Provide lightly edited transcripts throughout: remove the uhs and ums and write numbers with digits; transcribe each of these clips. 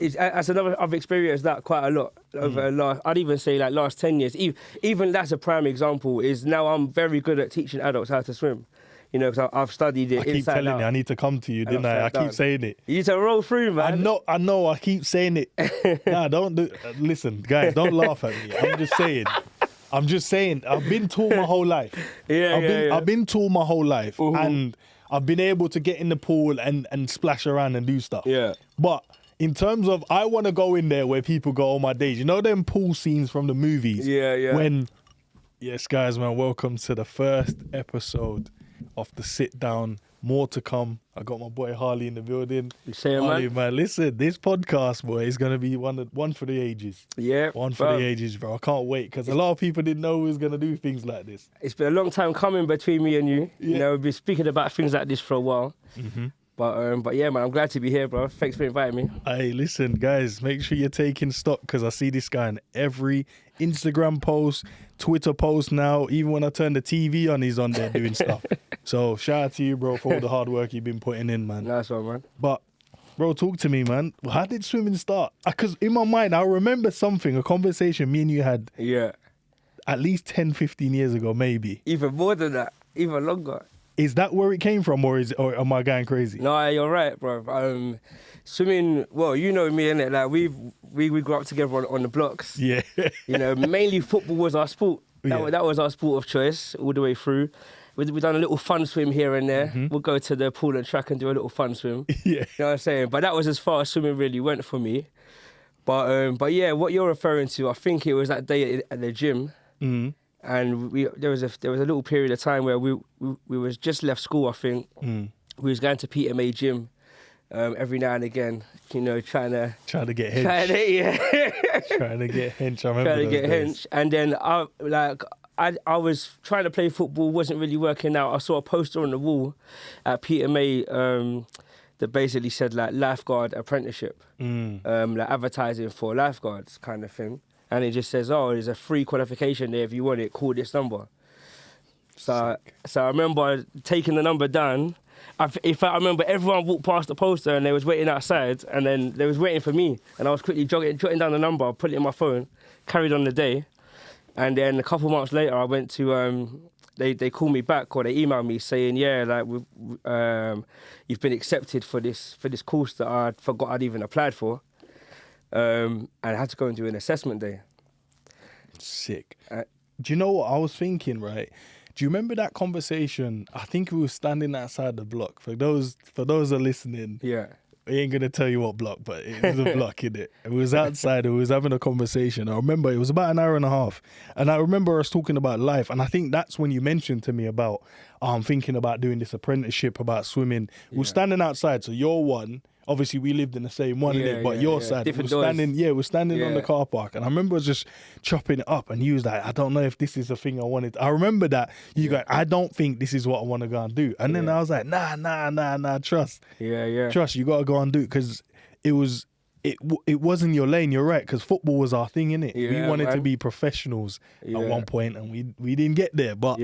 I've experienced that quite a lot over I'd even say like last 10 years. Even that's a prime example. Is now I'm very good at teaching adults how to swim. You know, because I've studied it. I keep telling you, I need to come to you, didn't I? I keep saying it. You need to roll through, man. I know. I keep saying it. Nah, don't do. Listen, guys, don't laugh at me. I'm just saying. I've been taught my whole life. I've been taught my whole life, and I've been able to get in the pool and splash around and do stuff. Yeah. But in terms of, I want to go in there where people go, oh my days. You know them pool scenes from the movies? Yeah. When, yes, guys, man, welcome to the first episode of the sit down. More to come. I got my boy Harley in the building. You say it, Harley, man. Listen, this podcast, boy, is gonna be one for the ages. Yeah, one for the ages, bro. I can't wait because a lot of people didn't know we was gonna do things like this. It's been a long time coming between me and you. Yeah. You know, we've been speaking about things like this for a while. But yeah, man, I'm glad to be here, bro. Thanks for inviting me. Hey, listen, guys, make sure you're taking stock because I see this guy in every Instagram post, Twitter post now. Even when I turn the TV on, he's on there doing stuff. So shout out to you, bro, for all the hard work you've been putting in, man. Nice one, man. But, bro, talk to me, man. How did swimming start? Because in my mind, I remember a conversation me and you had at least 10, 15 years ago, maybe. Even more than that, even longer. Is that where it came from, or am I going crazy? No, you're right, bro. Swimming, well, you know me, innit? Like, we grew up together on the blocks. Yeah. You know, mainly football was our sport. That was our sport of choice all the way through. We've done a little fun swim here and there. We'll go to the pool and track and do a little fun swim. Yeah. You know what I'm saying? But that was as far as swimming really went for me. But yeah, what you're referring to, I think it was that day at the gym. And there was a little period of time where we was just left school, I think. We was going to Peter May gym every now and again, you know, trying to get hench. Trying to get hench. I remember trying to get days. hench. And then I was trying to play football, wasn't really working out. I saw a poster on the wall at Peter May that basically said like lifeguard apprenticeship, like advertising for lifeguards kind of thing. And it just says, oh, there's a free qualification there. If you want it, call this number. So I remember taking the number down. In fact, I remember everyone walked past the poster and they was waiting outside and then they was waiting for me. And I was quickly jotting down the number, put it in my phone, carried on the day. And then a couple months later, I went to, they called me back or they emailed me saying, yeah, like you've been accepted for this course that I forgot I'd even applied for. And I had to go and do an assessment day. Sick. Do you know what I was thinking, right? Do you remember that conversation? I think we were standing outside the block. For those that are listening, yeah, I ain't going to tell you what block, but it was a block, innit? And we was outside and we was having a conversation. I remember it was about an hour and a half. And I remember us talking about life. And I think that's when you mentioned to me about thinking about doing this apprenticeship, about swimming. We were standing outside, so you're one. Obviously, we lived in the same one, innit? But your side, we're standing on the car park. And I remember us just chopping it up. And you was like, I don't know if this is the thing I wanted. I remember that. You go, I don't think this is what I want to go and do. And then I was like, nah, trust. Yeah. Trust, you got to go and do it. Because it wasn't your lane, you're right. Because football was our thing, innit? We wanted to be professionals at one point. And we didn't get there, but...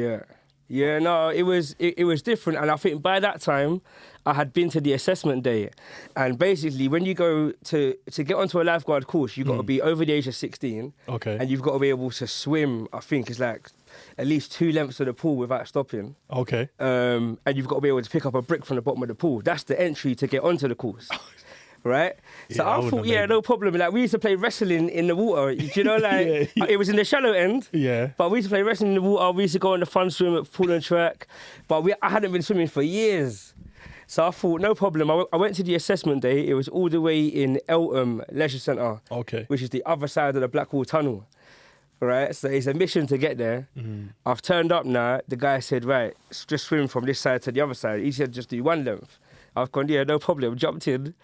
Yeah, no, it was different. And I think by that time, I had been to the assessment day. And basically, when you go to get onto a lifeguard course, you've got to be over the age of 16. Okay. And you've got to be able to swim, I think it's like at least 2 lengths of the pool without stopping. Okay. And you've got to be able to pick up a brick from the bottom of the pool. That's the entry to get onto the course. Right? So I thought, no problem. Like, we used to play wrestling in the water. Do you know, like, it was in the shallow end. Yeah. But we used to play wrestling in the water. We used to go on the fun swim at pool and track. But I hadn't been swimming for years. So I thought, no problem. I went to the assessment day. It was all the way in Eltham Leisure Centre. Okay. Which is the other side of the Blackwall Tunnel. Right? So it's a mission to get there. I've turned up now. The guy said, right, just swim from this side to the other side. He said, just do 1 length. I've gone, yeah, no problem. Jumped in.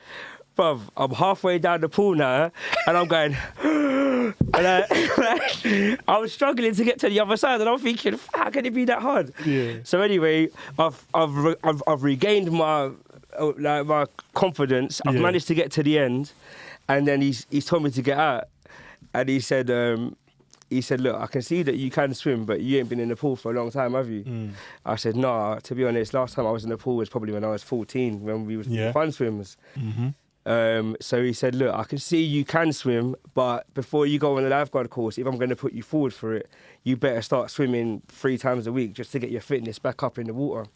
Bruv, I'm halfway down the pool now, and I'm going, and I was struggling to get to the other side, and I'm thinking, how can it be that hard? Yeah. So anyway, I've regained my confidence. I've managed to get to the end, and then he's told me to get out, and he said, look, I can see that you can swim, but you ain't been in the pool for a long time, have you? I said, no, to be honest, last time I was in the pool was probably when I was 14, when we was fun swims. So he said, look, I can see you can swim, but before you go on the lifeguard course, if I'm going to put you forward for it, you better start swimming 3 times a week just to get your fitness back up in the water.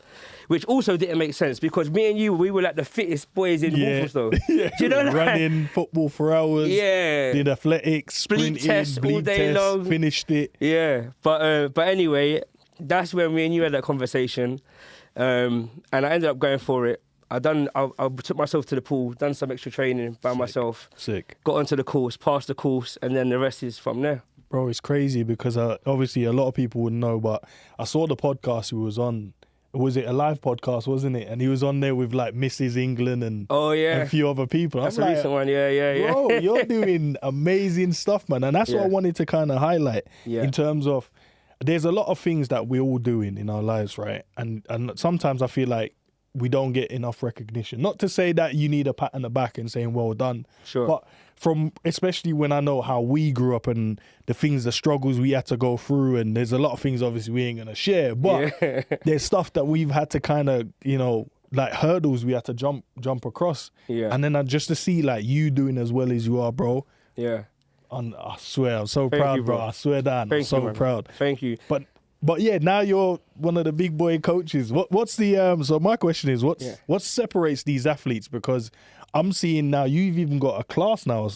Which also didn't make sense because me and you, we were like the fittest boys in Walthamstow. Yeah. Do you know that? Running, football for hours. Yeah. Did athletics, sprinting, test all day long. Finished it. Yeah. But anyway, that's when me and you had that conversation. And I ended up going for it. I took myself to the pool, done some extra training by myself. Sick. Got onto the course, passed the course, and then the rest is from there. Bro, it's crazy because obviously a lot of people wouldn't know, but I saw the podcast he was on. Was it a live podcast, wasn't it? And he was on there with like Mrs. England and a few other people. That's I'm a like, recent one, yeah. Bro, you're doing amazing stuff, man. And that's what I wanted to kind of highlight in terms of there's a lot of things that we're all doing in our lives, right? And sometimes I feel like we don't get enough recognition. Not to say that you need a pat on the back and saying well done. Sure. But especially when I know how we grew up and the struggles we had to go through, and there's a lot of things obviously we ain't gonna share, but there's stuff that we've had to kind of, like hurdles we had to jump across. Yeah. And then just to see like you doing as well as you are, bro. Yeah. And I swear, I'm so proud, bro. I swear that I'm so proud. Thank you. But yeah, now you're one of the big boy coaches. What's the so my question is what separates these athletes? Because I'm seeing now you've even got a class now.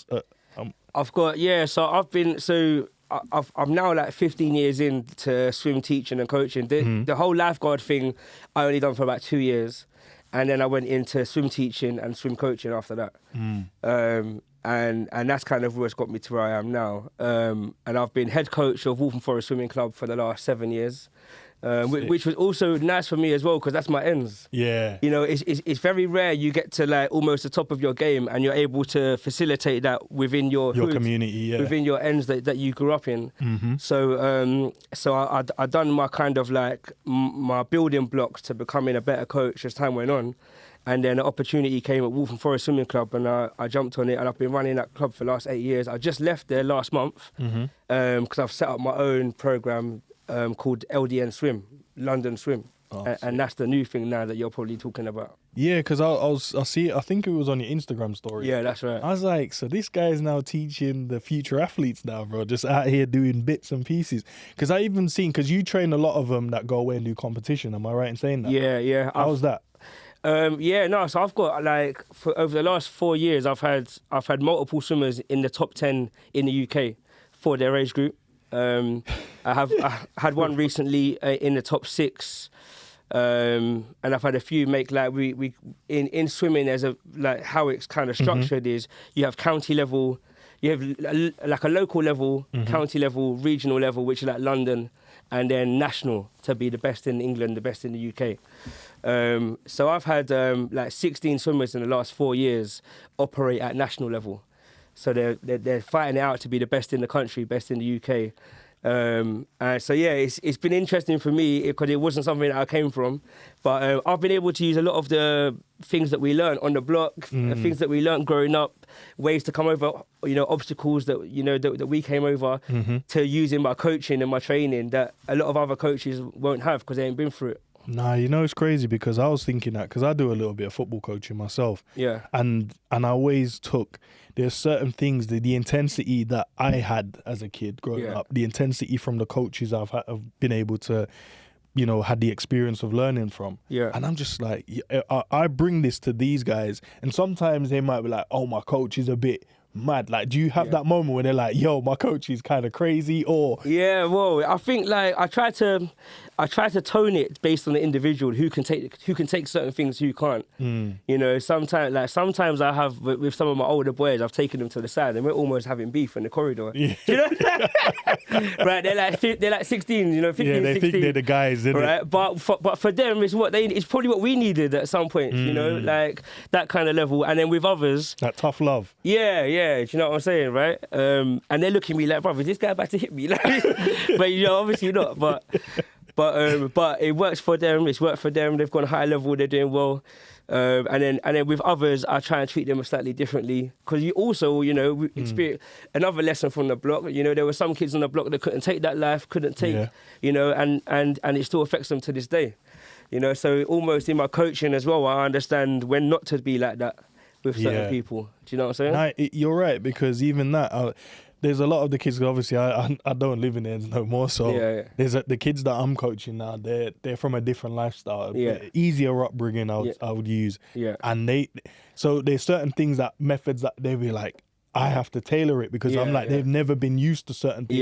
I've got so I'm now like 15 years into swim teaching and coaching. The whole lifeguard thing I only done for about 2 years, and then I went into swim teaching and swim coaching after that. And that's kind of what's got me to where I am now. And I've been head coach of Waltham Forest Swimming Club for the last 7 years, which was also nice for me as well because that's my ends. Yeah. It's very rare you get to like almost the top of your game and you're able to facilitate that within your hood, community, within your ends that you grew up in. Mm-hmm. So I done my kind of like my building blocks to becoming a better coach as time went on. And then an opportunity came at Waltham Forest Swimming Club and I jumped on it and I've been running that club for the last 8 years. I just left there last month because I've set up my own programme called LDN Swim, London Swim. And that's the new thing now that you're probably talking about. Yeah, because I see, I think it was on your Instagram story. Yeah, that's right. I was like, so this guy is now teaching the future athletes now, bro, just out here doing bits and pieces. Because I even seen, because you train a lot of them that go away and do competition, am I right in saying that? Yeah. How's that? So I've got like for over the last 4 years, I've had multiple swimmers in the top 10 in the UK for their age group. I had one recently in the top 6, and I've had a few make like we in swimming. There's how it's kind of structured is you have county level, you have like a local level, county level, regional level, which is like London, and then national to be the best in England, the best in the UK. So I've had like 16 swimmers in the last 4 years operate at national level. So they're fighting it out to be the best in the country, best in the UK. So yeah, it's been interesting for me because it wasn't something that I came from, but I've been able to use a lot of the things that we learned on the block, things that we learned growing up, ways to come over, obstacles that that we came over to use in my coaching and my training that a lot of other coaches won't have because they ain't been through it. Nah, it's crazy because I was thinking that because I do a little bit of football coaching myself. Yeah. And I always there's certain things, the intensity that I had as a kid growing up, the intensity from the coaches I've been able to, had the experience of learning from. Yeah. And I'm just like, I bring this to these guys and sometimes they might be like, oh, my coach is a bit mad. Like, do you have that moment when they're like, yo, my coach is kind of crazy? Or well, I think like I try to tone it based on the individual who can take certain things, who can't. Sometimes I have with some of my older boys, I've taken them to the side and we're almost having beef in the corridor. Yeah. Right, they're like 16, 15, they 16. think they're the guys, isn't right? it? But for them it's probably what we needed at some point, like that kind of level. And then with others, that tough love. Yeah, do you know what I'm saying, right? And they're looking at me like, brother, is this guy about to hit me? Like, but obviously not. But it works for them. It's worked for them. They've gone high level. They're doing well. And then with others, I try and treat them slightly differently because you also, experience another lesson from the block. There were some kids on the block that couldn't take that life, couldn't take, and it still affects them to this day. So almost in my coaching as well, I understand when not to be like that. with certain people. Do you know what I'm saying? Nah, you're right, because even that, there's a lot of the kids. Obviously, I don't live in there no more. So there's the kids that I'm coaching now. They're from a different lifestyle, easier upbringing. I would use. And so there's certain things, methods that they be like, I have to tailor it, because I'm like, they've never been used to certain things.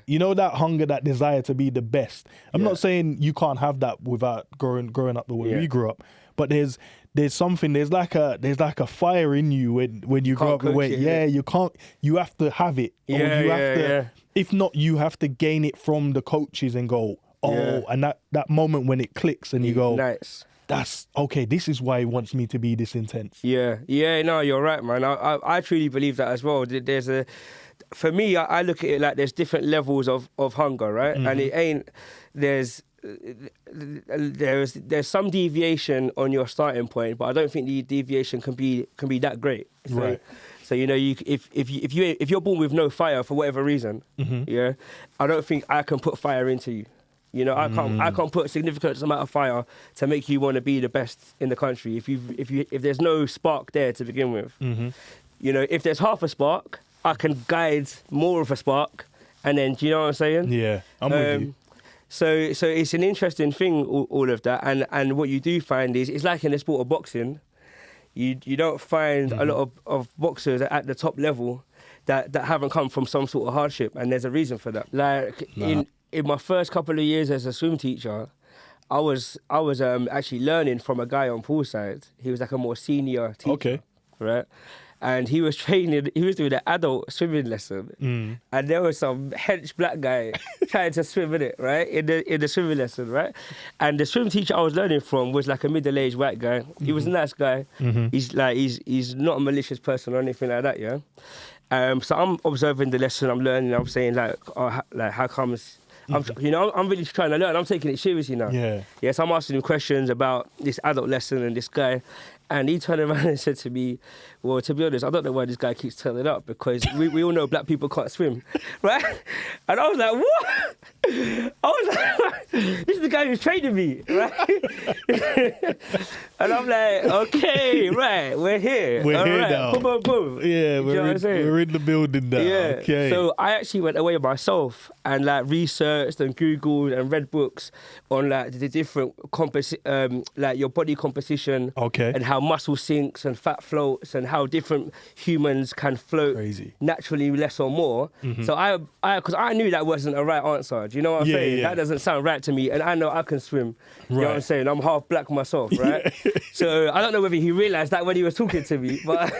You know, that hunger, that desire to be the best. I'm not saying you can't have that without growing up the way we grew up, but there's something, there's like a fire in you when you grow up the way. You have to have it. If not, you have to gain it from the coaches and go, and that moment when it clicks and you go, nice. That's okay. This is why he wants me to be this intense. No, you're right, man. I truly believe that as well. For me, I look at it like there's different levels of hunger, right? And it ain't, there's some deviation on your starting point, but I don't think the deviation can be that great. Right. So you know, if you're born with no fire for whatever reason, I don't think I can put fire into you. You know, I can't put a significant amount of fire to make you want to be the best in the country. If there's no spark there to begin with, you know, if there's half a spark, I can guide more of a spark, and then, do you know what I'm saying? Yeah, I'm with you. So it's an interesting thing, all of that, and what you do find is, it's like in the sport of boxing, you don't find a lot of boxers at the top level that haven't come from some sort of hardship, and there's a reason for that. Like in my first couple of years as a swim teacher, I was actually learning from a guy on poolside. He was like a more senior teacher, right? And he was doing an adult swimming lesson, and there was some hench black guy trying to swim in it, right? In the swimming lesson, right? And the swim teacher I was learning from was like a middle-aged white guy. He was a nice guy. He's not a malicious person or anything like that, yeah. So I'm observing the lesson, I'm learning, I'm saying how comes. I'm really trying to learn. I'm taking it seriously now. Yeah. So I'm asking him questions about this adult lesson and this guy, and he turned around and said to me, "Well, to be honest, I don't know why this guy keeps turning up, because we all know black people can't swim, right?" And I was like, "What?" I was like, "This is the guy who's training me, right?" And I'm like, "Okay, right, we're here. We're all here right. now. Boom, boom, boom." Yeah, we're in the building now. Yeah. Okay. So I actually went away myself and like researched and Googled and read books on like the different like your body composition, and how muscle sinks and fat floats, and how different humans can float naturally, less or more. So because I knew that wasn't a right answer. Do you know what I'm saying? Yeah. That doesn't sound right to me, and I know I can swim. You know what I'm saying? I'm half black myself, right? So I don't know whether he realised that when he was talking to me, but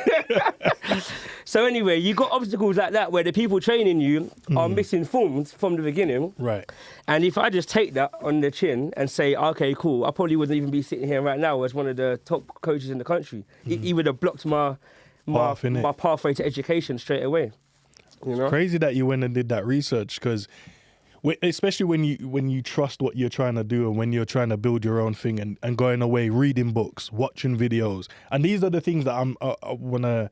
so anyway, you got obstacles like that where the people training you are misinformed from the beginning. Right. And if I just take that on the chin and say, okay, cool, I probably wouldn't even be sitting here right now as one of the top coaches in the country. He would have blocked my pathway to education straight away. You know? It's crazy that you went and did that research, because especially when you trust what you're trying to do, and when you're trying to build your own thing, and going away, reading books, watching videos. And these are the things that I want to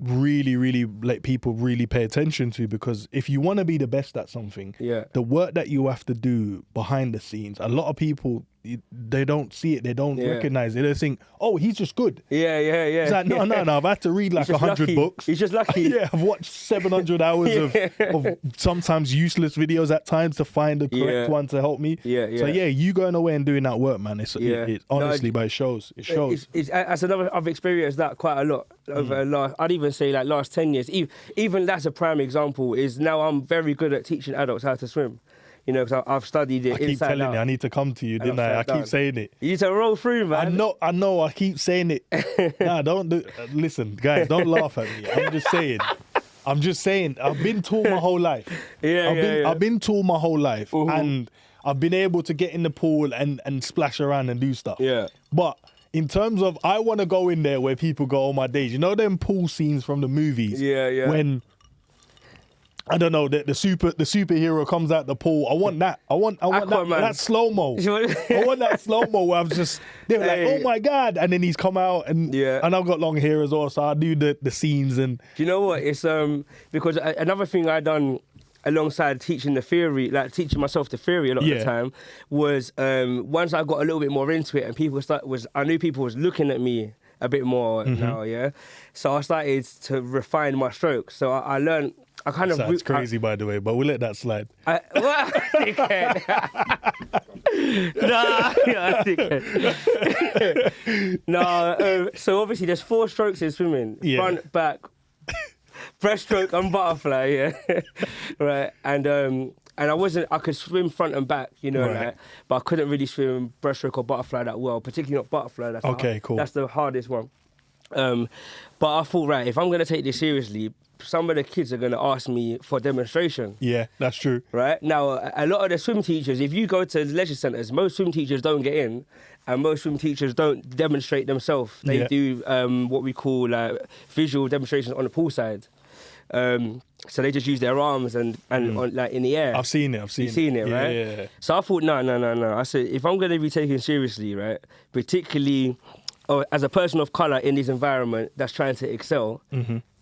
really let people really pay attention to, because if you want to be the best at something, the work that you have to do behind the scenes, a lot of people, they don't see it, they don't recognize it, they think, oh, he's just good. It's like, no, I've had to read like 100 books. He's just lucky. Yeah, I've watched 700 hours of sometimes useless videos at times to find the correct one to help me. So you going away and doing that work, man, it's honestly, but it shows. I've experienced that quite a lot over I'd even say like last 10 years. Even that's a prime example, is now I'm very good at teaching adults how to swim. You know, because I've studied it inside out. I keep telling you, I need to come to you, didn't I? I keep saying it. You need to roll through, man. I know, I keep saying it. Nah, don't do... Listen, guys, don't laugh at me. I'm just saying, I've been taught my whole life. I've been taught my whole life. And I've been able to get in the pool and splash around and do stuff. But in terms of, I want to go in there where people go, oh my days. You know them pool scenes from the movies? When... I don't know, the superhero comes out the pool. I want that. I want that slow-mo. I want that slow-mo where I'm just, they're like, oh my God. And then he's come out and I've got long hair as well, so I do the scenes. And do you know what? It's because another thing I done alongside teaching the theory, like teaching myself the theory a lot of the time, was once I got a little bit more into it and I knew people was looking at me a bit more now, yeah. So I started to refine my stroke. So I learned. I kind of. Sounds crazy, by the way, but we'll let that slide. What? No, so obviously there's 4 strokes in swimming: front, back, breaststroke, and butterfly. Yeah, right. And I could swim front and back, you know, right. But I couldn't really swim breaststroke or butterfly that well, particularly not butterfly. That's the hardest one. But I thought, right, if I'm going to take this seriously, some of the kids are going to ask me for demonstration. Yeah, that's true. Right? Now, a lot of the swim teachers, if you go to leisure centres, most swim teachers don't get in, and most swim teachers don't demonstrate themselves. They do what we call visual demonstrations on the pool side. So they just use their arms and on, like in the air. I've seen it. You've seen it, right? Yeah. So I thought, no. I said, if I'm going to be taken seriously, right, particularly as a person of colour in this environment that's trying to excel,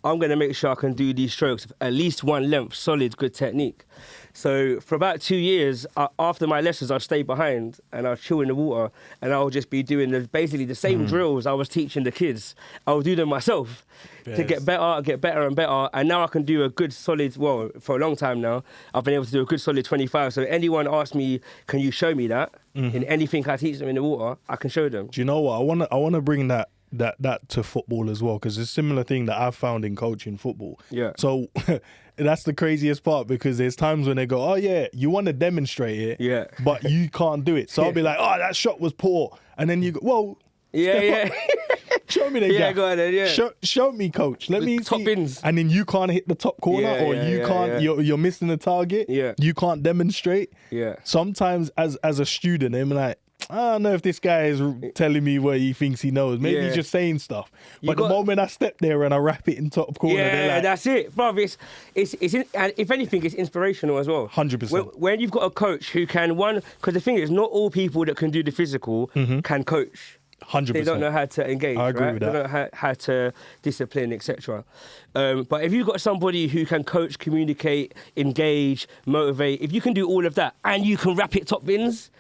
I'm going to make sure I can do these strokes at least one length, solid, good technique. So for about 2 years, after my lessons, I'd stay behind and I'd chill in the water and I'll just be doing basically the same drills I was teaching the kids. I'll do them myself to get better and better. And now I can do a good solid, well, for a long time now, I've been able to do a good solid 25. So anyone asks me, can you show me that? In anything I teach them in the water, I can show them. Do you know what? I want to bring that to football as well, because it's a similar thing that I've found in coaching football. Yeah. So that's the craziest part, because there's times when they go, oh yeah, you want to demonstrate it, but you can't do it. So I'll be like, oh, that shot was poor, and then you go, whoa, show me the gap. Go ahead, Show me, coach. Let me top see. bins. And then you can't hit the top corner, or you can't. You're missing the target. Yeah. You can't demonstrate. Yeah. Sometimes as a student, I'm like, I don't know if this guy is telling me what he thinks he knows. Maybe he's just saying stuff. But the moment I step there and I wrap it in top corner, they're like, that's it, bro. It's and if anything, it's inspirational as well. 100%. When you've got a coach who can because the thing is, not all people that can do the physical can coach. 100%. They don't know how to engage. I agree with that. They don't know how to discipline, etc. But if you've got somebody who can coach, communicate, engage, motivate, if you can do all of that and you can wrap it top bins,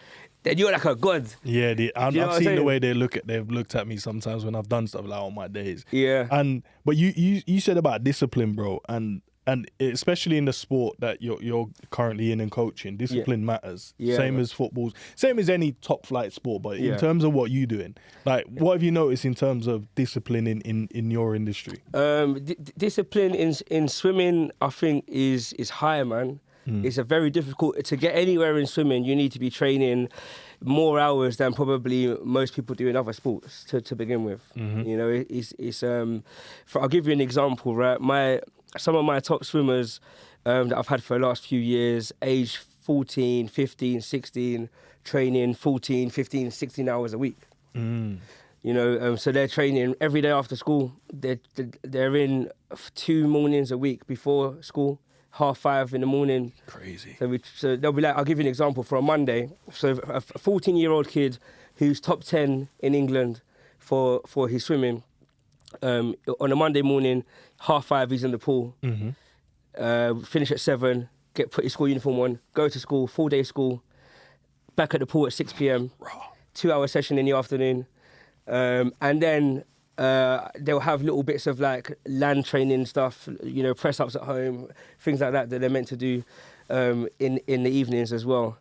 then you're like a god. Yeah, I've seen the way they've looked at me sometimes when I've done stuff like on my days. Yeah. But you said about discipline, bro, and especially in the sport that you're currently in coaching, discipline matters. Same as football, same as any top flight sport. But in terms of what you're doing, like, what have you noticed in terms of discipline in your industry? Discipline in swimming, I think, is higher, man. It's a very difficult to get anywhere in swimming. You need to be training more hours than probably most people do in other sports to begin with. You know, it's I'll give you an example, right? Some of my top swimmers that I've had for the last few years, age 14, 15, 16, training 14, 15, 16 hours a week. You know, so they're training every day after school. They're in 2 mornings a week before school. 5:30 in the morning. Crazy. So they'll be like, I'll give you an example for a Monday. So a 14-year-old kid who's top 10 in England for his swimming, on a Monday morning, 5:30 he's in the pool, finish at 7, put his school uniform on, go to school, full-day school, back at the pool at 6 p.m, 2-hour session in the afternoon, and then they'll have little bits of like land training stuff, you know, press ups at home, things like that they're meant to do in the evenings as well,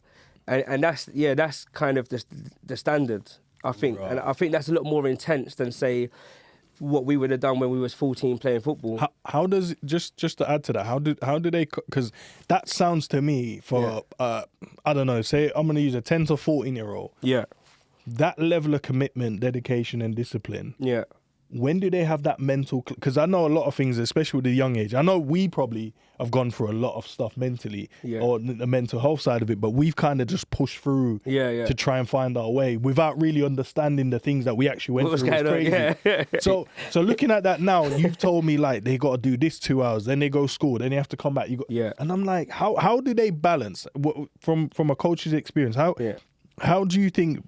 and that's kind of the standard, I think, and I think that's a lot more intense than, say, what we would have done when we was 14 playing football. How does, just to add to that, how do they, because that sounds to me for I don't know, say I'm going to use a 10 to 14-year-old. Yeah. That level of commitment, dedication and discipline. Yeah. When do they have that mental... Because I know a lot of things, especially with the young age. I know we probably have gone through a lot of stuff mentally, or the mental health side of it, but we've kind of just pushed through to try and find our way without really understanding the things that we actually went through. It was crazy. So looking at that now, you've told me, like, they got to do this 2 hours, then they go school, then they have to come back. And I'm like, how do they balance? From a coach's experience, how do you think...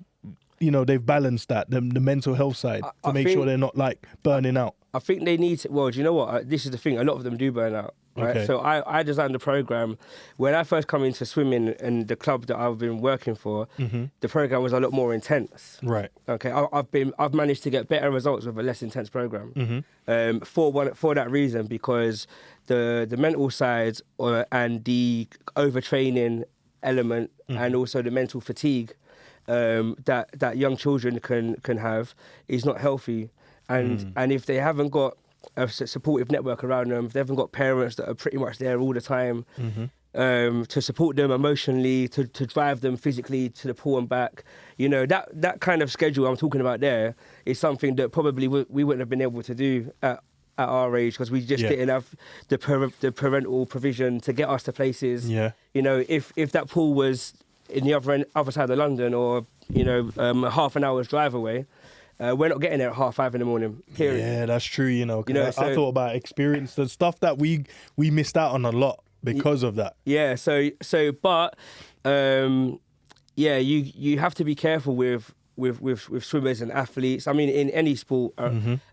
they've balanced that, the mental health side, to make sure they're not like burning out? I think they need to, well, do you know what? This is the thing, a lot of them do burn out. Right? Okay. So I designed the program. When I first come into swimming and the club that I've been working for, the program was a lot more intense. Right. Okay. I've managed to get better results with a less intense program. For that reason, because the mental side and the overtraining element and also the mental fatigue that young children can have is not healthy, and if they haven't got a supportive network around them, if they haven't got parents that are pretty much there all the time to support them emotionally, to drive them physically to the pool and back, that kind of schedule I'm talking about there is something that probably we wouldn't have been able to do at our age, because we just didn't have the parental provision to get us to places. Yeah. If that pool was in the other side of London, or half an hour's drive away, we're not getting there at 5:30 in the morning, period. Yeah, that's true, I thought about experience, the stuff that we missed out on a lot because of that. Yeah, but you have to be careful with swimmers and athletes. I mean, in any sport,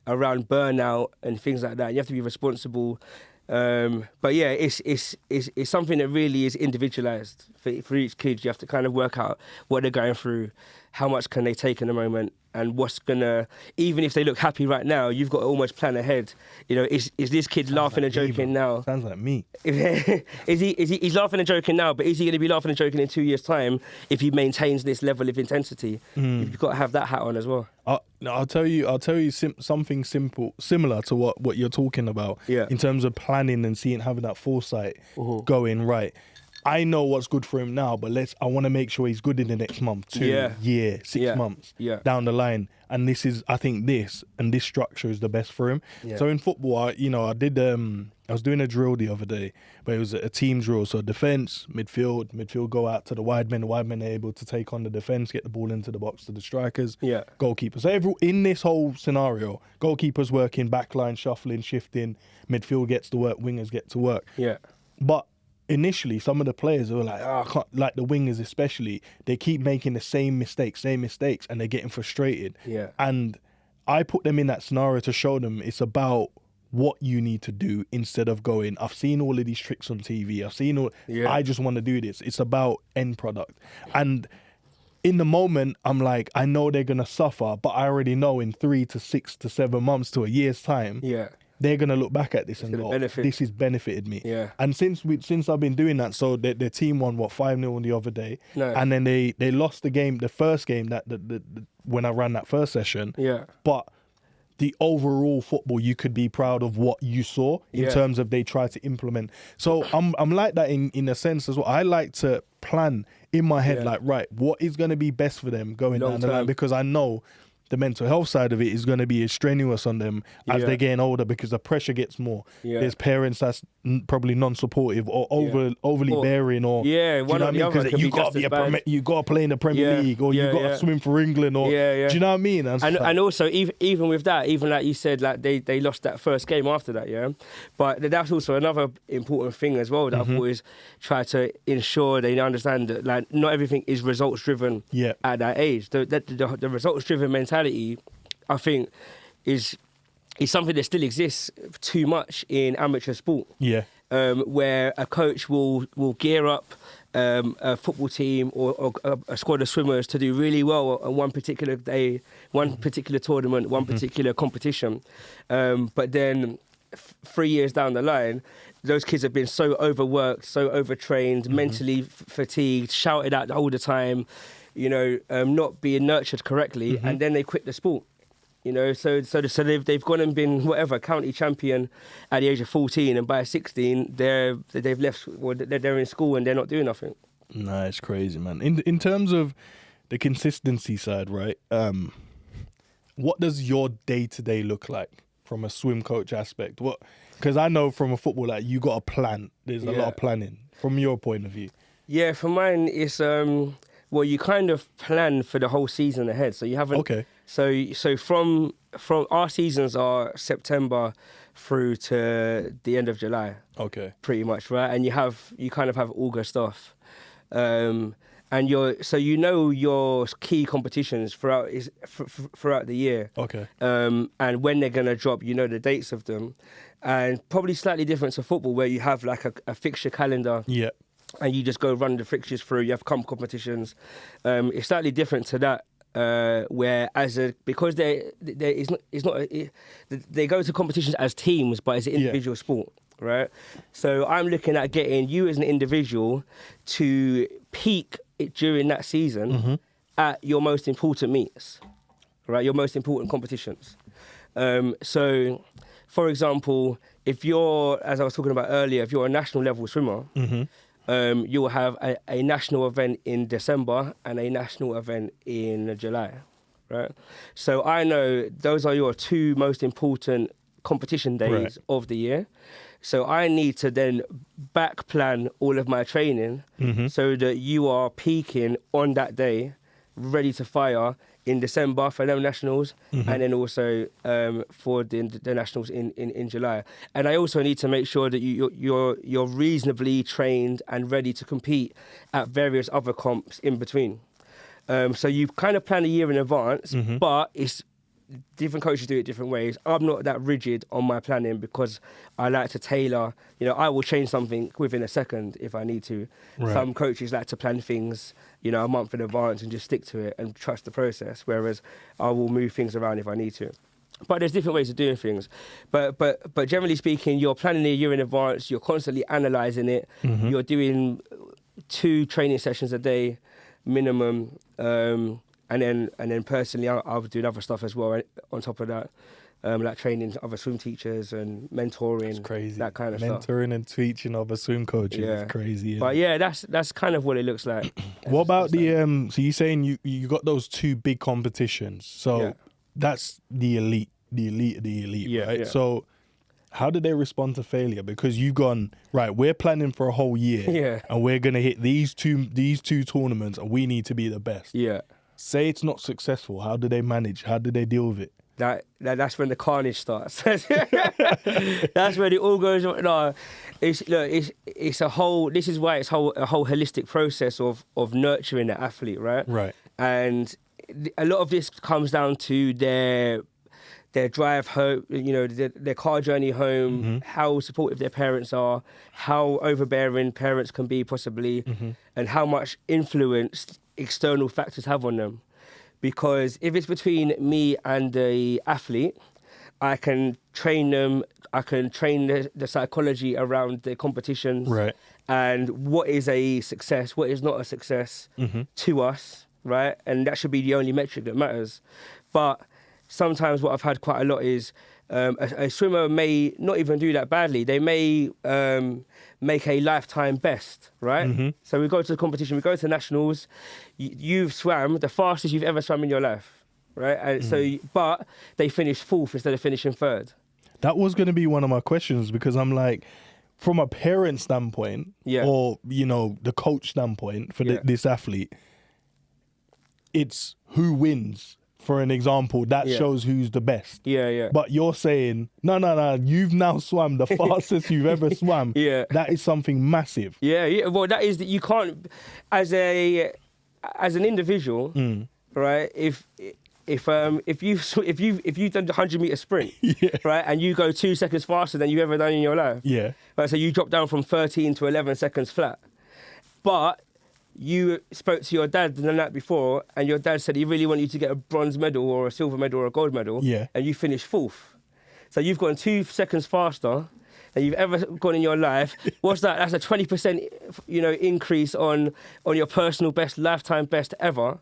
around burnout and things like that, you have to be responsible. But yeah, it's something that really is individualised for each kid. You have to kind of work out what they're going through, how much can they take in the moment, and what's gonna, even if they look happy right now, you've got to almost plan ahead. Is this kid laughing and joking now? Sounds like me. He's laughing and joking now, but is he going to be laughing and joking in 2 years' time if he maintains this level of intensity? You've got to have that hat on as well. I'll tell you something similar to what you're talking about. Yeah. In terms of planning and having that foresight going right. I know what's good for him now, but I want to make sure he's good in the next month, 2 year, 6 months down the line. And I think this structure is the best for him. Yeah. So in football, I was doing a drill the other day, but it was a team drill. So defence, midfield go out to the wide men. The wide men are able to take on the defence, get the ball into the box to the strikers, goalkeepers. So in this whole scenario, goalkeepers working, backline shuffling, shifting, midfield gets to work, wingers get to work. Yeah. But initially, some of the players were like, I can't, like the wingers especially, they keep making the same mistakes, and they're getting frustrated. Yeah. And I put them in that scenario to show them it's about what you need to do instead of going, I've seen all of these tricks on TV, I just want to do this. It's about end product. And in the moment, I'm like, I know they're going to suffer, but I already know in 3 to 6 to 7 months to a year's time, they're going to look back at this and go, this has benefited me. Yeah. And since I've been doing that, so their team won, 5-0 the other day. Nice. And then they lost the first game that when I ran that first session. Yeah. But the overall football, you could be proud of what you saw in terms of they try to implement. So I'm like that in a sense as well. I like to plan in my head, like, right, what is going to be best for them going down the line? Because I know the mental health side of it is going to be as strenuous on them as they're getting older, because the pressure gets more. Yeah. There's parents that's probably non-supportive or overly bearing, or do you know what I mean? Because you got to play in the Premier League, or you got to swim for England, or do you know what I mean? And also, even with that, even like you said, like they lost that first game after that, But that's also another important thing as well that I've always tried to ensure they understand that, like, not everything is results driven at that age. The results driven mentality, I think, is something that still exists too much in amateur sport. Yeah. Where a coach will gear up a football team or a squad of swimmers to do really well on one particular day, one particular tournament, one particular competition. But then 3 years down the line, those kids have been so overworked, so overtrained, mentally fatigued, shouted at all the time, not being nurtured correctly, and then they quit the sport. So they've gone and been county champion at the age of 14, and by 16 they've left. Well, they're in school and they're not doing nothing. Nah, it's crazy, man. In terms of the consistency side, right? What does your day-to-day look like from a swim coach aspect? Because I know from a football, like, you got a plan. There's a lot of planning from your point of view. Yeah, for mine, it's well, you kind of plan for the whole season ahead. So you haven't. Okay. So from our seasons are September through to the end of July. Okay. Pretty much, right? And you kind of have August off. And and you know your key competitions throughout the year. Okay. And when they're gonna drop, you know the dates of them, and probably slightly different to football where you have like a fixture calendar. Yeah. And you just go run the fixtures through. You have competitions. It's slightly different to that. Because they go to competitions as teams, but it's an individual sport, right? So I'm looking at getting you as an individual to peak during that season at your most important meets, right? Your most important competitions. So, for example, if you're, as I was talking about earlier, if you're a national level swimmer, you'll have a national event in December and a national event in July, right? So I know those are your two most important competition days of the year. So I need to then back plan all of my training so that you are peaking on that day, ready to fire in December for them nationals, and then also for the nationals in July. And I also need to make sure that you're reasonably trained and ready to compete at various other comps in between. So you kind of plan a year in advance, but it's different coaches do it different ways. I'm not that rigid on my planning because I like to tailor. You know, I will change something within a second if I need to. Right. Some coaches like to plan things, you know, a month in advance and just stick to it and trust the process, whereas I will move things around if I need to. But there's different ways of doing things. But generally speaking, you're planning a year in advance, you're constantly analysing it, you're doing 2 training sessions a day minimum, and then personally, I'll do other stuff as well on top of that, like training other swim teachers and mentoring. That's crazy. That kind of stuff. Mentoring and teaching other swim coaches is crazy. But yeah, that's kind of what it looks like. What about the so you're saying you got those 2 big competitions, so that's the elite, right? Yeah. So how did they respond to failure? Because you've gone, right, we're planning for a whole year, and we're gonna hit these two tournaments, and we need to be the best. Yeah. Say it's not successful. How do they manage? How do they deal with it? That's when the carnage starts. That's when it all goes. No, it's a whole. This is why it's a whole holistic process of nurturing the athlete, right? Right. And a lot of this comes down to their drive home, you know, their car journey home, how supportive their parents are, how overbearing parents can be possibly, and how much influence external factors have on them. Because if it's between me and the athlete, I can train them, I can train the psychology around the competitions, right, and what is a success, what is not a success to us, right? And that should be the only metric that matters. But sometimes what I've had quite a lot is a swimmer may not even do that badly. They may make a lifetime best, right? So we go to the competition, we go to nationals. You've swam the fastest you've ever swum in your life, right? And but they finish 4th instead of finishing 3rd. That was going to be one of my questions, because I'm like, from a parent standpoint, or you know, the coach standpoint for this athlete, it's who wins. For an example, that shows who's the best. But you're saying, no, you've now swam the fastest you've ever swam. That is something massive. Well, that is that you can't, as an individual, right? If you've done the 100-meter sprint, right, and you go 2 seconds faster than you've ever done in your life, right, so you drop down from 13 to 11 seconds flat, but you spoke to your dad the night before, and your dad said he really wanted you to get a bronze medal or a silver medal or a gold medal, and you finished 4th. So you've gone 2 seconds faster than you've ever gone in your life. What's that? That's a 20%, you know, increase on your personal best, lifetime best ever.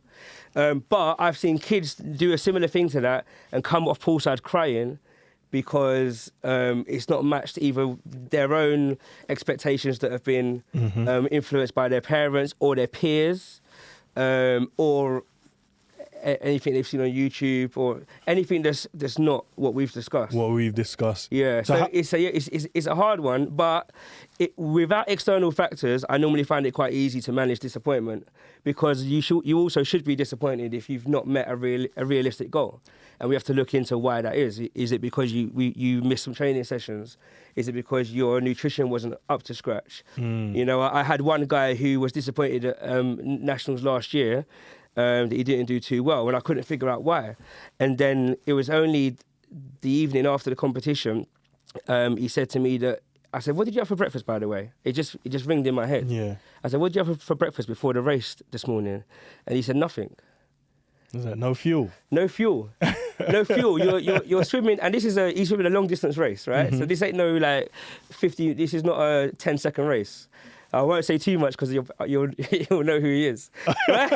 But I've seen kids do a similar thing to that and come off poolside crying, because it's not matched either their own expectations that have been influenced by their parents or their peers, or anything they've seen on YouTube or anything that's not what we've discussed. What we've discussed. Yeah, so it's a hard one, but without external factors, I normally find it quite easy to manage disappointment, because you also should be disappointed if you've not met a realistic goal. And we have to look into why that is. Is it because you missed some training sessions? Is it because your nutrition wasn't up to scratch? You know, I had one guy who was disappointed at Nationals last year, that he didn't do too well, and I couldn't figure out why. And then it was only the evening after the competition, he said to me that, I said, "What did you have for breakfast, by the way?" It just ringed in my head. Yeah. I said, "What did you have for breakfast before the race this morning?" And he said, "Nothing." Is that no fuel? No fuel. No fuel. You're swimming, and he's swimming a long distance race, right? So this ain't no like 50. This is not a 10-second race. I won't say too much because you'll know who he is. Right?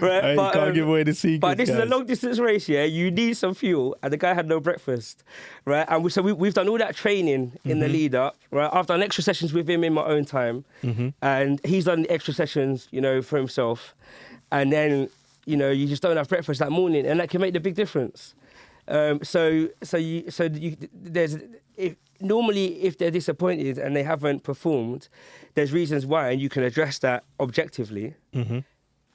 Right, but, can't give away the secret. But this is a long distance race, yeah. You need some fuel, and the guy had no breakfast, right? And we've done all that training in the lead up, right? I've done extra sessions with him in my own time, and he's done extra sessions, you know, for himself, and then, you know, you just don't have breakfast that morning, and that can make the big difference. Normally, if they're disappointed and they haven't performed, there's reasons why, and you can address that objectively.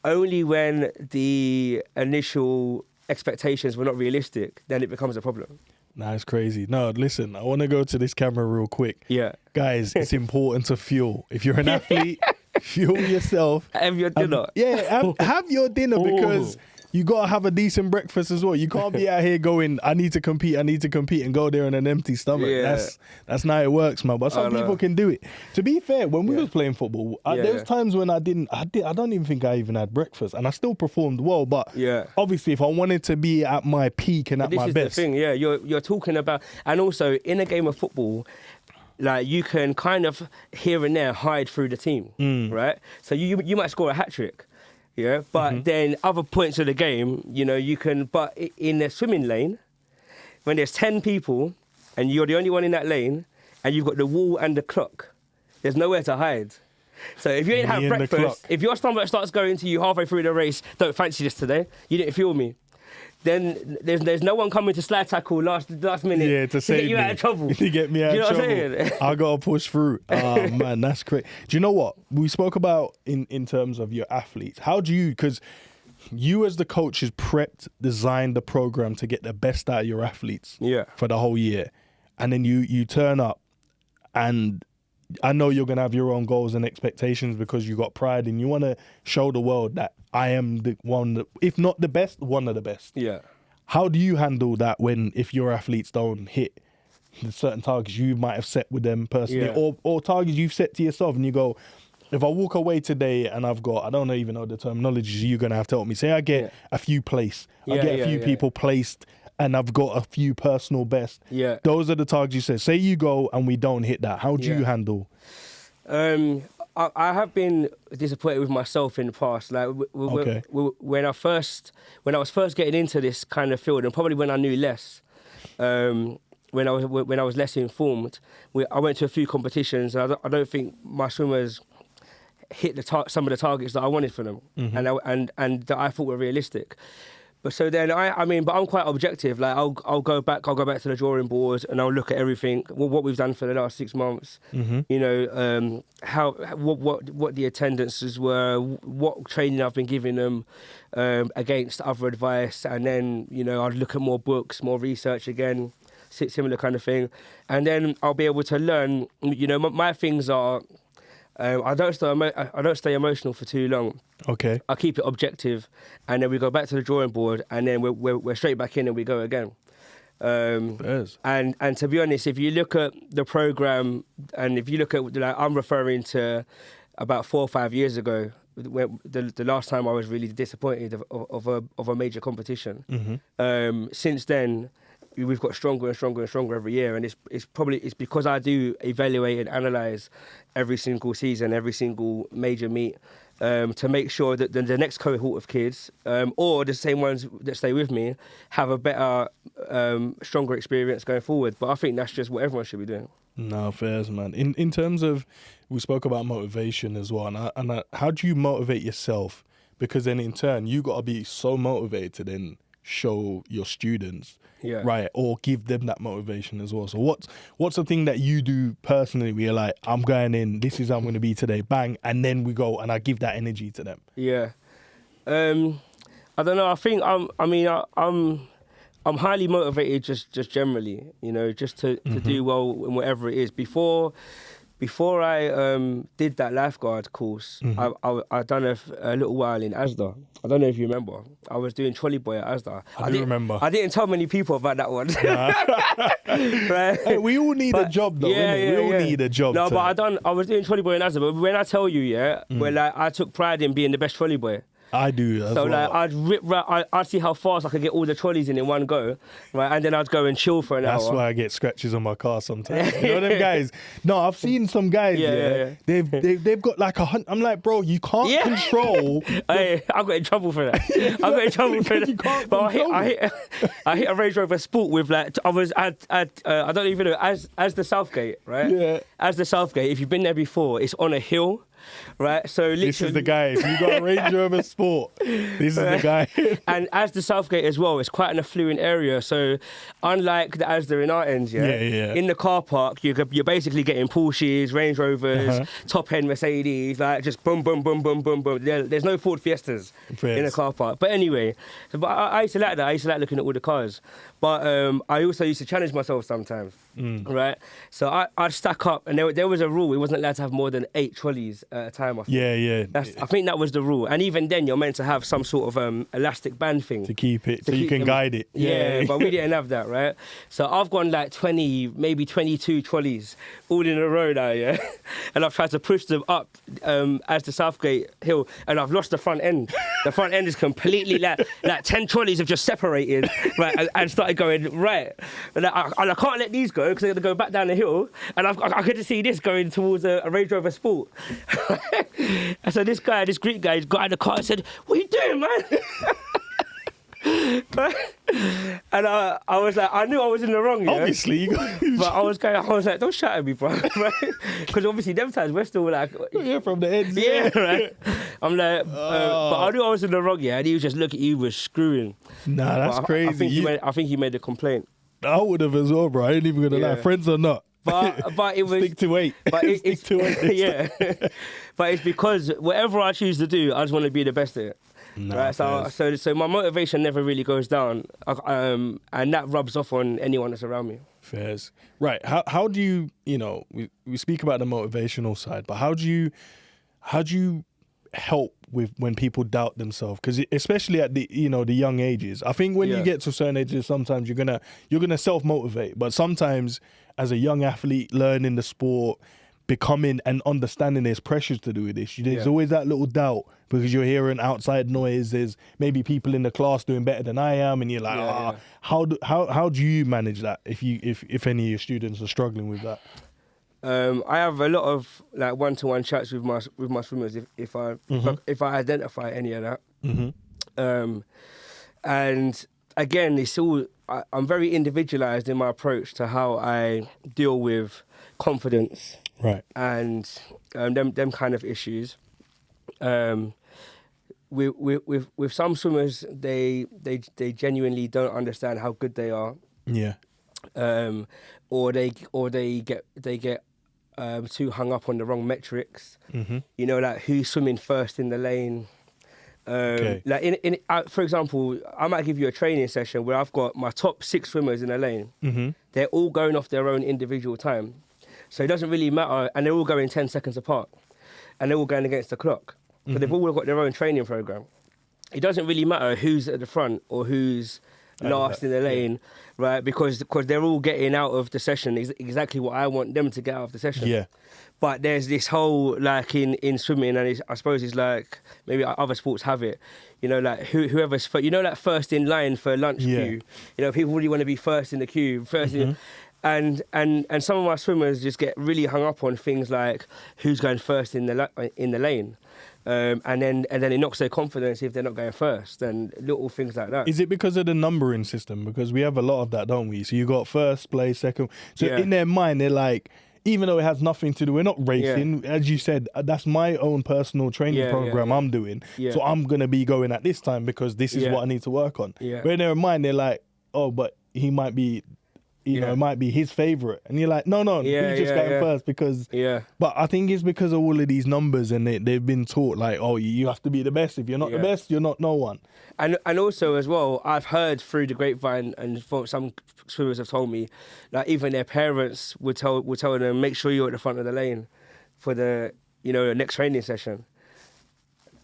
Only when the initial expectations were not realistic, then it becomes a problem. Nah, it's crazy. No, listen, I want to go to this camera real quick. Yeah. Guys, it's important to fuel. If you're an athlete, fuel yourself. Have your dinner. Have your dinner, because you got to have a decent breakfast as well. You can't be out here going, I need to compete, and go there on an empty stomach. Yeah. That's not how it works, man. But some people can do it. To be fair, when we was playing football, there was times when I don't even think I even had breakfast, and I still performed well. But obviously, if I wanted to be at my peak and at my best. This is the thing, you're talking about, and also in a game of football, like, you can kind of here and there hide through the team, right? So you might score a hat-trick, yeah? But then other points of the game, you know, you can... But in the swimming lane, when there's 10 people and you're the only one in that lane and you've got the wall and the clock, there's nowhere to hide. So if you ain't had breakfast, if your stomach starts going to you halfway through the race, don't fancy this today, you didn't fuel me, then there's no one coming to slide tackle last minute to get you out of trouble. To get me out of trouble. You know what I'm saying? I got to push through. Oh, man, that's great. Do you know what? We spoke about in terms of your athletes. How do you, because you as the coach has prepped, designed the program to get the best out of your athletes for the whole year. And then you turn up, and I know you're going to have your own goals and expectations because you got pride and you want to show the world that I am the one, if not the best, one of the best. Yeah. How do you handle that if your athletes don't hit the certain targets you might have set with them personally, or targets you've set to yourself, and you go, if I walk away today and I've got, I don't even know the terminology you're going to have to help me. Say I get a few placed, I get a few people placed, and I've got a few personal best. Yeah. Those are the targets you set. Say you go and we don't hit that. How do you handle? I have been disappointed with myself in the past. Like when I was first getting into this kind of field, and probably when I knew less, when I was less informed, I went to a few competitions. And I don't think my swimmers hit some of the targets that I wanted for them, and that I thought were realistic. But so then but I'm quite objective. Like I'll go back to the drawing board and I'll look at everything, what we've done for the last 6 months. You know, what the attendances were, what training I've been giving them against other advice, and then, you know, I'd look at more books, more research again, similar kind of thing, and then I'll be able to learn. You know, my things are. I don't stay emotional for too long. Okay. I keep it objective, and then we go back to the drawing board, and then we're straight back in and we go again. And to be honest, if you look at the program, and if you look at, like, I'm referring to about 4 or 5 years ago, when the last time I was really disappointed of a major competition. Since then, we've got stronger and stronger and stronger every year, and it's because I do evaluate and analyse every single season, every single major meet, to make sure that the next cohort of kids, or the same ones that stay with me, have a better, stronger experience going forward. But I think that's just what everyone should be doing. No, fairs, man. In terms of, we spoke about motivation as well, and how do you motivate yourself? because then in turn you got to be so motivated to then show your students, right, or give them that motivation as well. So what's the thing that you do personally where you're like, I'm going in, this is how I'm going to be today, bang, and then we go and I give that energy to them? Yeah. I don't know. I think I'm highly motivated just generally, you know, just to do well in whatever it is. Before I did that lifeguard course, I done a little while in Asda. I don't know if you remember. I was doing trolley boy at Asda. I do remember. I didn't tell many people about that one. Right? Hey, we all need a job though, innit? We all need a job. No, but I was doing trolley boy in Asda. But when I tell you, well, like, I took pride in being the best trolley boy. I do as so well. like I'd see how fast I could get all the trolleys in one go, right? And then I'd go and chill for an hour. That's why I get scratches on my car sometimes. You know them guys? No, I've seen some guys. They've got like I'm like, bro, you can't control. Hey, I got in trouble for that. I got in trouble for that. You can't but I hit a Range Rover Sport with like I was at I don't even know as the Southgate, right? Yeah. As the Southgate, if you've been there before, it's on a hill. Right, so literally, this is the guy. If you got a Range Rover Sport, this is the guy. And as the Southgate as well, it's quite an affluent area. So, unlike the Asda in our ends, in the car park, you're basically getting Porsches, Range Rovers, top-end Mercedes, like just boom, boom, boom, boom, boom, boom. There's no Ford Fiestas in the car park. But anyway, I used to like that. I used to like looking at all the cars. But I also used to challenge myself sometimes, right? So I'd stack up, and there was a rule. It wasn't allowed to have more than 8 trolleys at a time. I think. I think that was the rule. And even then, you're meant to have some sort of elastic band thing. To keep it, so you can guide it. Yeah, but we didn't have that, right? So I've gone like 20, maybe 22 trolleys all in a row now, yeah? And I've tried to push them up as the Southgate Hill, and I've lost the front end. The front end is completely like 10 trolleys have just separated, right, and started going, right. And I can't let these go because they're going to go back down the hill, and I could just see this going towards a Range Rover Sport. And so this Greek guy, got out of the car and said, "What are you doing, man?" And I was like, I knew I was in the wrong, obviously. But I was like, don't shout at me, bro. Because obviously them times we're still like, from the ends. Right. I'm like, but I knew I was in the wrong, and he was just looking, he was screwing. Nah, that's crazy. I think he made a complaint. I would have as well, bro. I ain't even gonna lie, friends or not. But it was stick to 8. But stick to 8. Yeah. But it's because whatever I choose to do, I just want to be the best at it. Right? So my motivation never really goes down, and that rubs off on anyone that's around me. Fairs. Right. How do you, we speak about the motivational side, but how do you help with when people doubt themselves? Because especially at the the young ages, I think when you get to certain ages, sometimes you're gonna self-motivate, but sometimes as a young athlete learning the sport, becoming and understanding there's pressures to do with this, there's always that little doubt because you're hearing outside noise. There's maybe people in the class doing better than I am, and you're like, how do you manage that if any of your students are struggling with that? I have a lot of like one-to-one chats with my swimmers if I identify any of that. And again, it's all I'm very individualized in my approach to how I deal with confidence, right, and them kind of issues. With some swimmers, they genuinely don't understand how good they are. Yeah. Or they get too hung up on the wrong metrics. Like who's swimming first in the lane. Like for example, I might give you a training session where I've got my top 6 swimmers in a lane. They're all going off their own individual time, so it doesn't really matter, and they're all going 10 seconds apart, and they're all going against the clock. But they've all got their own training program. It doesn't really matter who's at the front or who's last in the lane, right? Because they're all getting out of the session exactly what I want them to get out of the session. Yeah. But there's this whole, like in swimming, and I suppose it's like, maybe other sports have it, like whoever's first, like first in line for lunch queue. People really want to be first in the queue, and some of my swimmers just get really hung up on things like who's going first in the lane. And then it knocks their confidence if they're not going first, and little things like that. Is it because of the numbering system? Because we have a lot of that, don't we? So you got first place, second. So in their mind, they're like, even though it has nothing to do, we're not racing. As you said, that's my own personal training program I'm doing. So I'm going to be going at this time because this is what I need to work on. But in their mind, they're like, oh, but he might be, you know, it might be his favorite. And you're like, no, he's just going first because, but I think it's because of all of these numbers and they've been taught like, oh, you have to be the best. If you're not the best, you're not no one. And also as well, I've heard through the grapevine and some swimmers have told me, like even their parents would tell them, make sure you're at the front of the lane for the, you know, the next training session.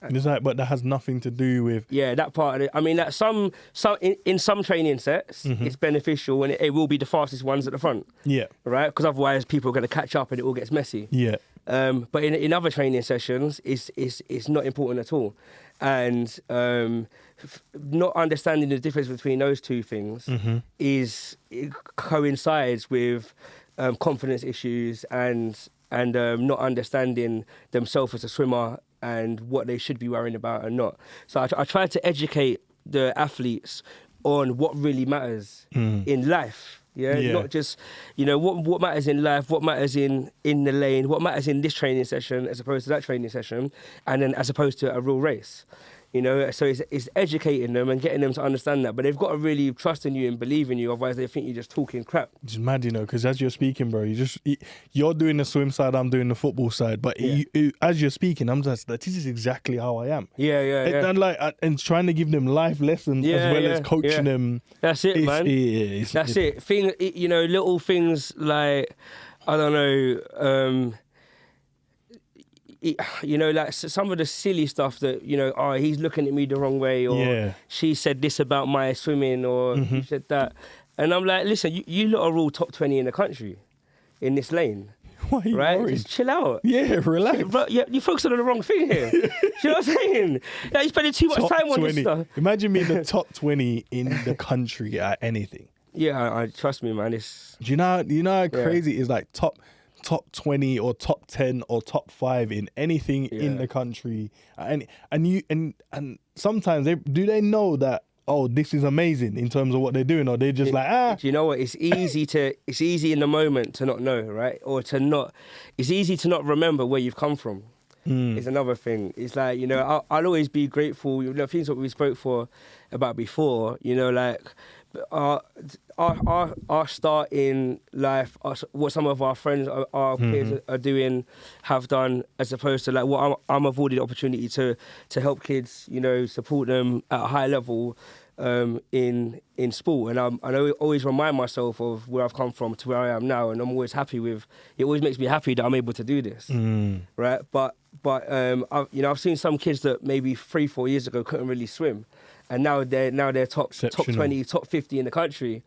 It's like, but that has nothing to do with... Yeah, that part of it. I mean, like in some training sets, it's beneficial and it will be the fastest ones at the front. Yeah. Right? Because otherwise people are going to catch up and it all gets messy. Yeah. But in other training sessions, it's not important at all. And not understanding the difference between those two things it coincides with confidence issues and not understanding themselves as a swimmer and what they should be worrying about and not. So I try to educate the athletes on what really matters in life. Yeah, not just, you know, what matters in life, what matters in the lane, what matters in this training session as opposed to that training session, and then as opposed to a real race. You know, so it's educating them and getting them to understand that. But they've got to really trust in you and believe in you, otherwise they think you're just talking crap. It's mad, you know, because as you're speaking, bro, you're doing the swim side, I'm doing the football side. But as you're speaking, I'm just like, this is exactly how I am. And trying to give them life lessons as well as coaching them. That's it, man. That's it. You know, little things like, I don't know, you know, like some of the silly stuff that, you know, oh, he's looking at me the wrong way, or she said this about my swimming, or he said that. And I'm like, listen, you lot are all top 20 in the country in this lane. Why are you worried? Just chill out. Yeah, relax. Bro, you're focusing on the wrong thing here. Do you know what I'm saying? Like, you're spending too much time on this stuff. Imagine being the top 20 in the country at anything. Yeah, I trust me, man. It's... Do you know how crazy it is, like top 20 or top 10 or top 5 in anything in the country, and sometimes they know that, oh, this is amazing in terms of what they're doing, or they're just do you know what, it's easy in the moment to not know, right? Or it's easy to not remember where you've come from. It's another thing. It's like, you know, I'll always be grateful, you know, things that we spoke about before, you know, like our start in life, what some of our friends, our peers are doing, have done, as opposed to like what I'm afforded the opportunity to help kids, you know, support them at a high level in sport. And I always remind myself of where I've come from to where I am now, and I'm always happy with. It always makes me happy that I'm able to do this, right? But I've seen some kids that maybe 3-4 years ago couldn't really swim. And now they're top 20, top 50 in the country,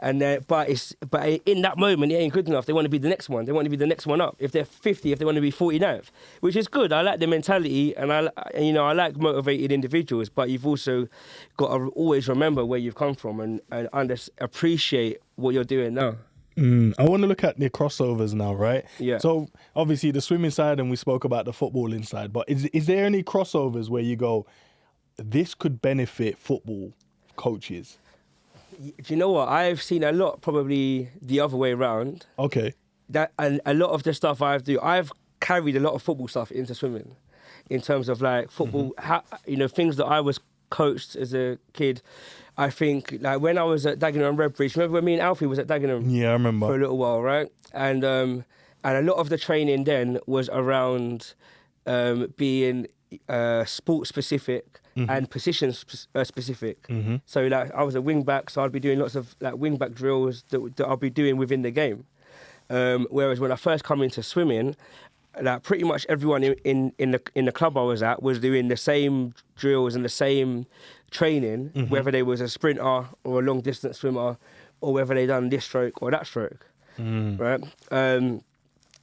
but in that moment it ain't good enough. They want to be the next one. They want to be the next one up. If they're 50, if they want to be 49th, which is good. I like the mentality, and I like motivated individuals. But you've also got to always remember where you've come from and appreciate what you're doing now. I want to look at the crossovers now, right? Yeah. So obviously the swimming side, and we spoke about the footballing side. But is there any crossovers where you go, this could benefit football coaches? Do you know what? I've seen a lot, probably the other way around. Okay. And a lot of the stuff I've carried a lot of football stuff into swimming, in terms of like football, you know, things that I was coached as a kid. I think like when I was at Dagenham and Redbridge, remember when me and Alfie was at Dagenham? Yeah, I remember. For a little while, right? And a lot of the training then was around being sport specific and position specific. So like I was a wing back, so I'd be doing lots of like wing back drills that I'll be doing within the game. Whereas when I first come into swimming, like pretty much everyone in the club I was at was doing the same drills and the same training, whether they was a sprinter or a long distance swimmer, or whether they done this stroke or that stroke, right?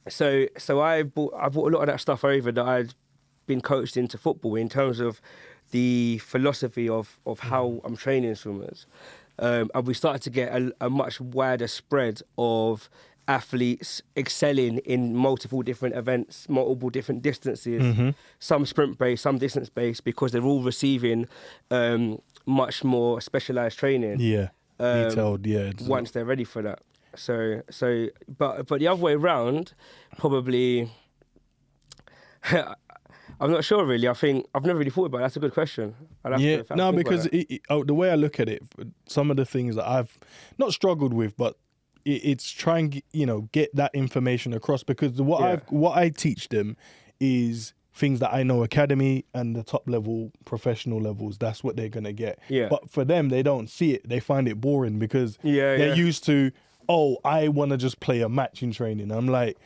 So I brought a lot of that stuff over that I'd been coached into football in terms of the philosophy of how I'm training swimmers. And we started to get a much wider spread of athletes excelling in multiple different events, multiple different distances, some sprint-based, some distance-based, because they're all receiving much more specialised training. Yeah, detailed, once they're ready for that. But the other way around, probably. I'm not sure really. I think I've never really thought about it. That's a good question. Because the way I look at it, some of the things that I've not struggled with, but it's trying, get that information across, because what I teach them is things that I know academy and the top level professional levels. That's what they're gonna get. Yeah. But for them, they don't see it. They find it boring because they're used to, I want to just play a match in training. I'm like,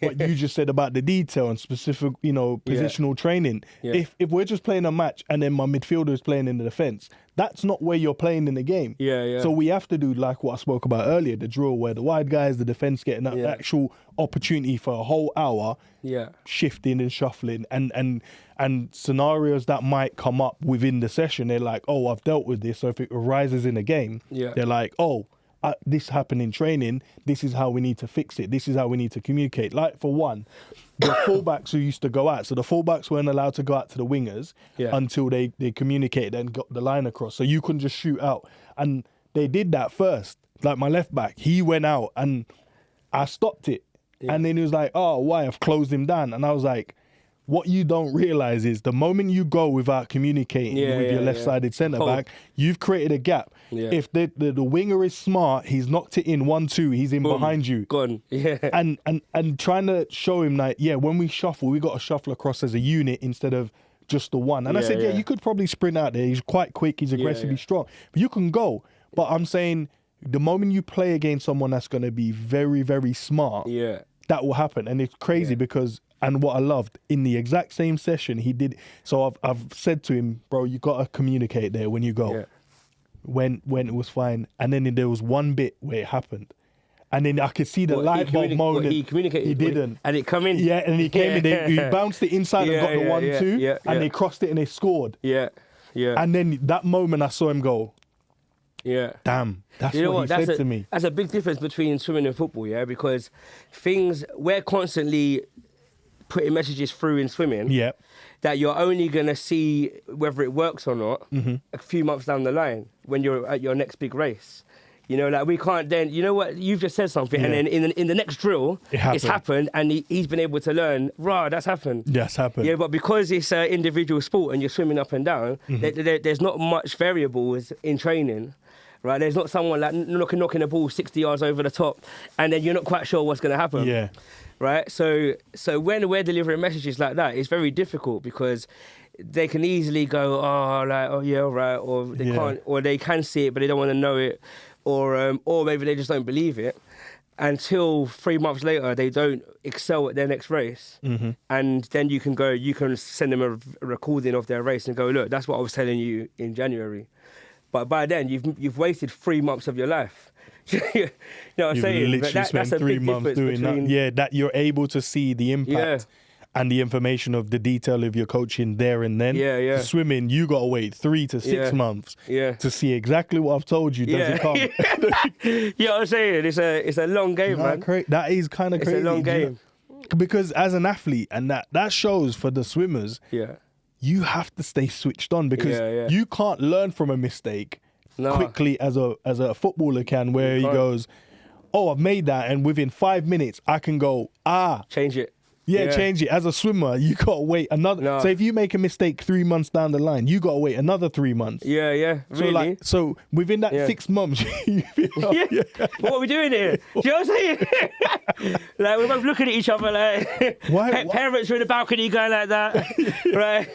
what you just said about the detail and specific, positional training. Yeah. If we're just playing a match and then my midfielder is playing in the defence, that's not where you're playing in the game. Yeah. So we have to do like what I spoke about earlier, the drill where the wide guys, the defence getting an actual opportunity for a whole hour, shifting and shuffling and scenarios that might come up within the session. They're like, I've dealt with this. So if it arises in a game, they're like, this happened in training, this is how we need to fix it, this is how we need to communicate. Like for one, the fullbacks who used to go out, so the fullbacks weren't allowed to go out to the wingers until they communicated and got the line across. So you couldn't just shoot out. And they did that first. Like my left back, he went out and I stopped it. And then he was like, why? I've closed him down. And I was like, what you don't realise is the moment you go without communicating with your left-sided centre-back, you've created a gap. Yeah. If the winger is smart, he's knocked it in 1-2, he's in behind you. Gone. Yeah. And trying to show him like, when we shuffle, we got to shuffle across as a unit instead of just the one. And I said, you could probably sprint out there. He's quite quick, he's aggressively strong. But you can go. But I'm saying the moment you play against someone that's going to be very, very smart, that will happen. And it's crazy because... And what I loved, in the exact same session, he did. So I've said to him, bro, you got to communicate there when you go. Yeah. When it was fine. And then there was one bit where it happened. And then I could see the light bulb moment. He communicated. He didn't. And it come in. Yeah, and he came in. He bounced it inside and got the 1-2. And they crossed it and they scored. Yeah. And then that moment I saw him go, damn, that's what he said to me. That's a big difference between swimming and football, because we're constantly putting messages through in swimming that you're only going to see whether it works or not a few months down the line when you're at your next big race. We can't then, you've just said something and then in the next drill, it's happened and he's been able to learn, that's happened. That's happened. Yeah, but because it's an individual sport and you're swimming up and down, there's not much variables in training. Right, there's not someone like knocking the ball 60 yards over the top and then you're not quite sure what's going to happen. Yeah. Right, so when we're delivering messages like that, it's very difficult because they can easily go, right, or they can't, or they can see it but they don't want to know it, or maybe they just don't believe it until 3 months later they don't excel at their next race, and then you can send them a recording of their race and go, look, that's what I was telling you in January, but by then you've wasted 3 months of your life. You know what I'm saying? Literally spent 3 months doing that. Yeah, that you're able to see the impact and the information of the detail of your coaching there and then. Yeah. Swimming, you got to wait 3 to 6 months to see exactly what I've told you. Does it come? You know what I'm saying? It's a long game, man. That is kind of crazy. It's a long game. Because as an athlete, and that shows for the swimmers, you have to stay switched on because you can't learn from a mistake quickly as a footballer can, where he goes, I've made that, and within 5 minutes I can go, change it. Change it. As a swimmer, you gotta wait another. No. So if you make a mistake 3 months down the line, you gotta wait another 3 months. Yeah, really. So within that 6 months, you feel what are we doing here? Do you know what I'm saying? Like we're both looking at each other like parents are in the balcony going like that, right?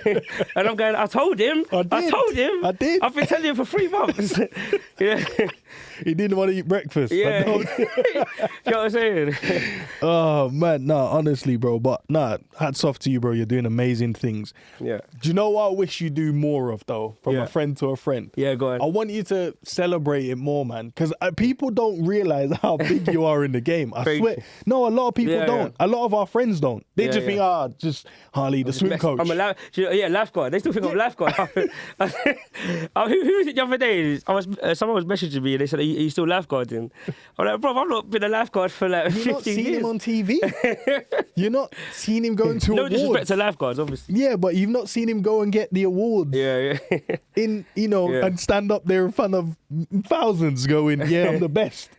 And I'm going, I told him. I did. I've been telling him for 3 months. He didn't want to eat breakfast. Yeah. You know what I'm saying? Oh, man. No, honestly, bro. But, hats off to you, bro. You're doing amazing things. Yeah. Do you know what I wish you do more of, though? From a friend to a friend. Yeah, go on. I want you to celebrate it more, man. Because people don't realise how big you are in the game. I swear. No, a lot of people don't. A lot of our friends don't. They just think, just Harley, the swim coach. I'm a lifeguard. They still think I'm a lifeguard. Who was it the other day? Someone was messaging me They said, are you still lifeguarding? I'm like, bro, I've not been a lifeguard for like 15 years. You've not seen him on TV? You're not seen him going to no awards? disrespect to lifeguards, obviously. Yeah, but you've not seen him go and get the awards. Yeah. And stand up there in front of thousands going, yeah, I'm the best.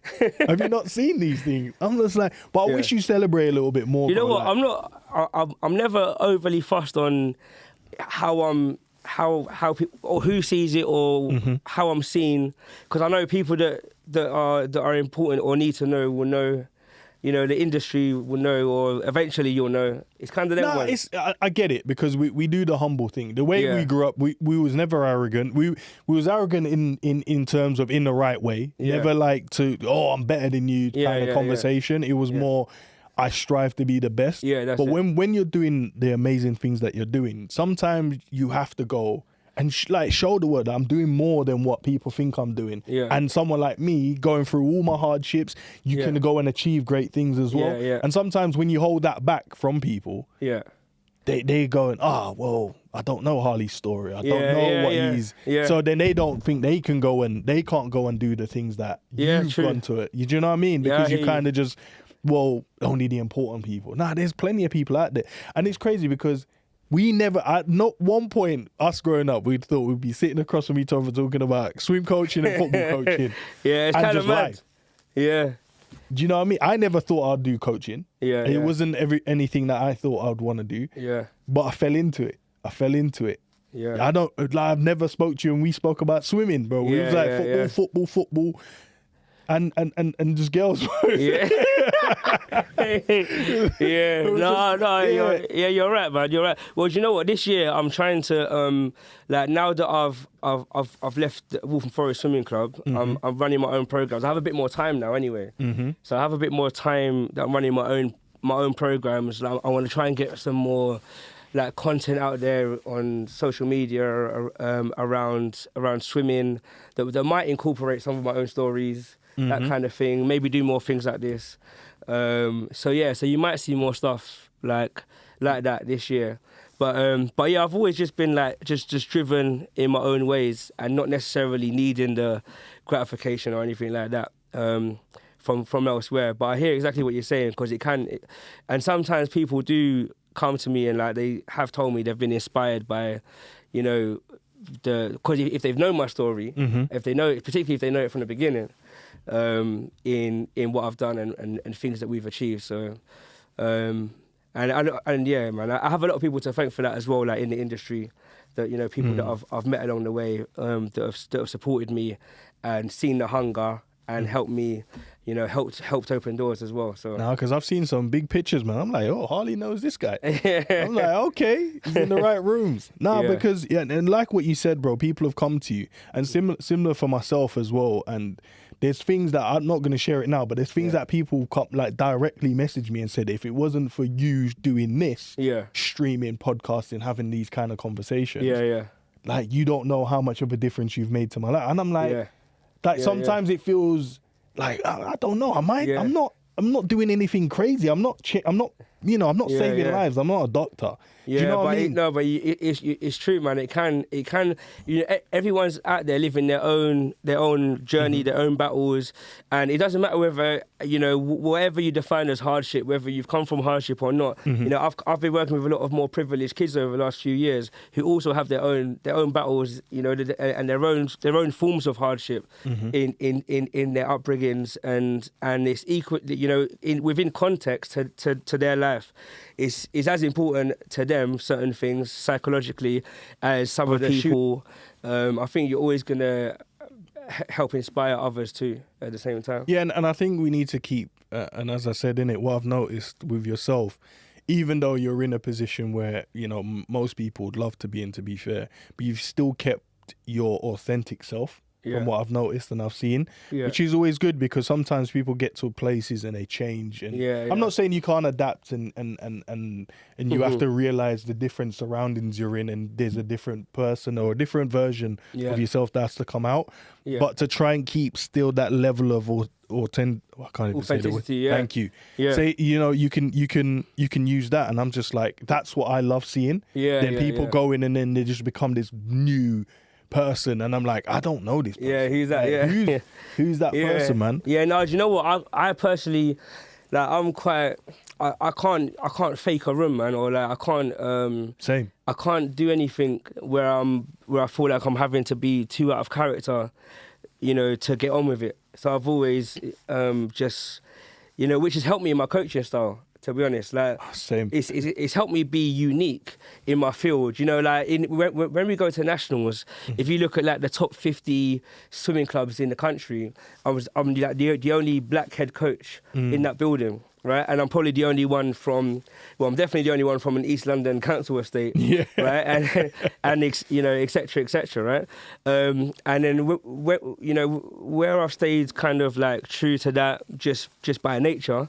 Have you not seen these things? I'm just like, but I wish you celebrate a little bit more. You know bro, what? I'm never overly fussed on how people or who sees it or how I'm seen, because I know people that are important or need to know will know. You know, the industry will know, or eventually you'll know. It's kind of that way. I get it, because we do the humble thing. The way we grew up, we was never arrogant. We was arrogant in terms of in the right way. Never like to, I'm better than you kind of conversation. It was more, I strive to be the best. Yeah, that's but it. when you're doing the amazing things that you're doing, sometimes you have to go and show the world that I'm doing more than what people think I'm doing. Yeah. And someone like me going through all my hardships, you can go and achieve great things as well. Yeah. And sometimes when you hold that back from people, they going, well, I don't know Harley's story. I don't know what he's. Yeah. So then they don't think they can't go and do the things that you've gone to it. You know what I mean? Because you kind of just, only the important people. Nah, there's plenty of people out there. And it's crazy because we never, at not one point, us growing up, we thought we'd be sitting across from each other talking about swim coaching and football coaching. Yeah, it's kind of mad. Life. Yeah. Do you know what I mean? I never thought I'd do coaching. Yeah. It wasn't anything that I thought I'd want to do. Yeah. But I fell into it. Yeah. I've never spoke to you and we spoke about swimming, bro. We was like football. And just girls. Yeah. You're right, man. You're right. Well, do you know what? This year I'm trying to now that I've left the Wolf and Forest Swimming Club, I'm running my own programs. I have a bit more time now, anyway. So I have a bit more time that I'm running my own programs. Like, I want to try and get some more like content out there on social media around swimming that might incorporate some of my own stories. That kind of thing. Maybe do more things like this. So you might see more stuff like that this year. But yeah, I've always just been like just driven in my own ways and not necessarily needing the gratification or anything like that from elsewhere. But I hear exactly what you're saying, because and sometimes people do come to me and like they have told me they've been inspired by, because if they've known my story, if they know it, particularly if they know it from the beginning. In what I've done and things that we've achieved. So, and yeah, man, I have a lot of people to thank for that as well. Like in the industry, that people that I've met along the way, that have supported me and seen the hunger and helped me, helped open doors as well. So now, because I've seen some big pictures, man. I'm like, Harley knows this guy. I'm like, okay, he's in the right rooms. Because and like what you said, bro, people have come to you, and similar for myself as well. And there's things that I'm not going to share it now, but there's things that people directly message me and said, if it wasn't for you doing this, streaming, podcasting, having these kind of conversations, like you don't know how much of a difference you've made to my life. And I'm like, sometimes it feels like I don't know. I'm not doing anything crazy. I'm not saving lives. I'm not a doctor. Do you know what I mean? It's true, man. It can. Everyone's out there living their own journey, their own battles, and it doesn't matter whether whatever you define as hardship, whether you've come from hardship or not. I've been working with a lot of more privileged kids over the last few years who also have their own battles, and their own forms of hardship in their upbringings, and it's equal, within context to their life. Is as important to them, certain things psychologically, as some of the people. I think you're always going to help inspire others too at the same time. Yeah, and I think we need to keep, and as I said in it, what I've noticed with yourself, even though you're in a position where, most people would love to be in, to be fair, but you've still kept your authentic self. From what I've noticed and I've seen, which is always good, because sometimes people get to places and they change. And I'm not saying you can't adapt and you have to realize the different surroundings you're in, and there's a different person or a different version of yourself that has to come out. But to try and keep still that level of authenticity. Thank you. Say you can use that, and I'm just like, that's what I love seeing. Then people go in and then they just become this new person, and I'm like, I don't know this person. Yeah, who's that? Like, who's that person, man? Yeah, no, do you know what? I personally, like, I'm quite. I can't fake a room, man, or like I can't. Same. I can't do anything where I feel like I'm having to be too out of character, you know, to get on with it. So I've always just, you know, which has helped me in my coaching style. To be honest, like, same. It's helped me be unique in my field. You know, like when we go to nationals, if you look at like the top 50 swimming clubs in the country, I'm like the only black head coach in that building. Right, and I'm probably the only one I'm definitely the only one from an East London council estate, yeah. Right, and you know, etc., right, and then you know, where I've stayed kind of like true to that just by nature,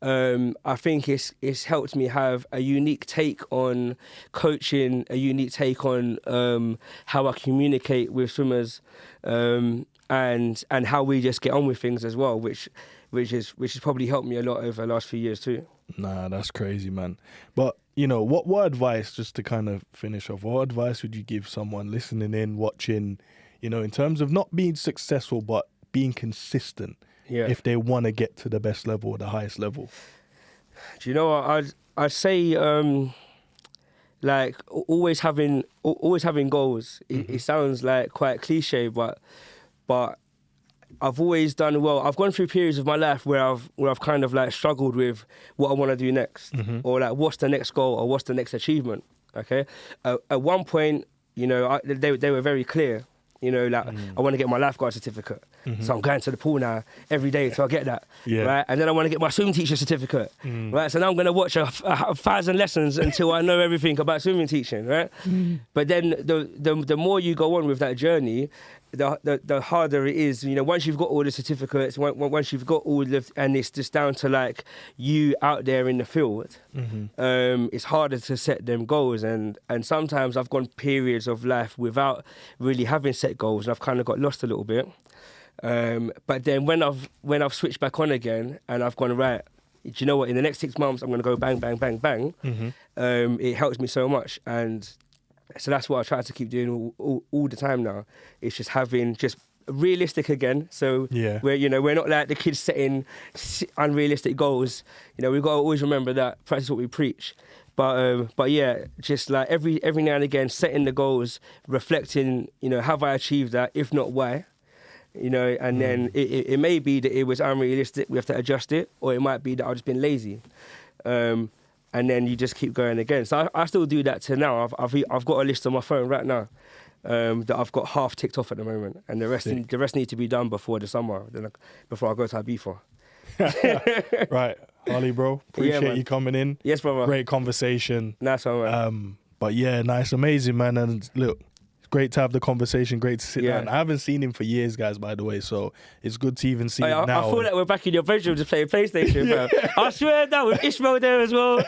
I think it's helped me have a unique take on coaching, a unique take on how I communicate with swimmers, and how we just get on with things as well, which has probably helped me a lot over the last few years too. Nah, that's crazy, man. But, you know, what advice, just to kind of finish off, what advice would you give someone listening in, watching, you know, in terms of not being successful, but being consistent if they want to get to the best level or the highest level? Do you know what? I'd say, like, always having goals. It sounds like quite cliche, but I've always done well. I've gone through periods of my life where I've kind of like struggled with what I want to do next, or like what's the next goal or what's the next achievement. Okay, at one point, you know, they were very clear. You know, like I want to get my lifeguard certificate, so I'm going to the pool now every day till I get that. Yeah. Right, and then I want to get my swim teacher certificate. Right, so now I'm going to watch a 1,000 lessons until I know everything about swimming teaching. Right, but then the more you go on with that journey, the harder it is. You know, once you've got all the certificates, once you've got all the, and it's just down to like you out there in the field, it's harder to set them goals. And sometimes I've gone periods of life without really having set goals, and I've kind of got lost a little bit. But then when I've switched back on again, and I've gone, right, do you know what? In the next 6 months, I'm going to go bang, bang, bang, bang. It helps me so much. And so that's what I try to keep doing all the time now. It's just having just realistic again. So we're not like the kids setting unrealistic goals. You know, we've got to always remember that, practice what we preach. But yeah, just like every now and again, setting the goals, reflecting, you know, have I achieved that? If not, why? You know, and then it may be that it was unrealistic, we have to adjust it, or it might be that I've just been lazy. And then you just keep going again. So I still do that till now. I've got a list on my phone right now that I've got half ticked off at the moment, and the rest need to be done before the summer, before I go to Ibiza. Right, Harley, bro. Appreciate you coming in. Yes, brother. Great conversation. Nice one, man. But yeah, nice, amazing, man. And look, great to have the conversation, great to sit down. I haven't seen him for years, guys, by the way, so it's good to even see him now. I feel like we're back in your bedroom just playing PlayStation, bro. I swear that with Ishmael there as well.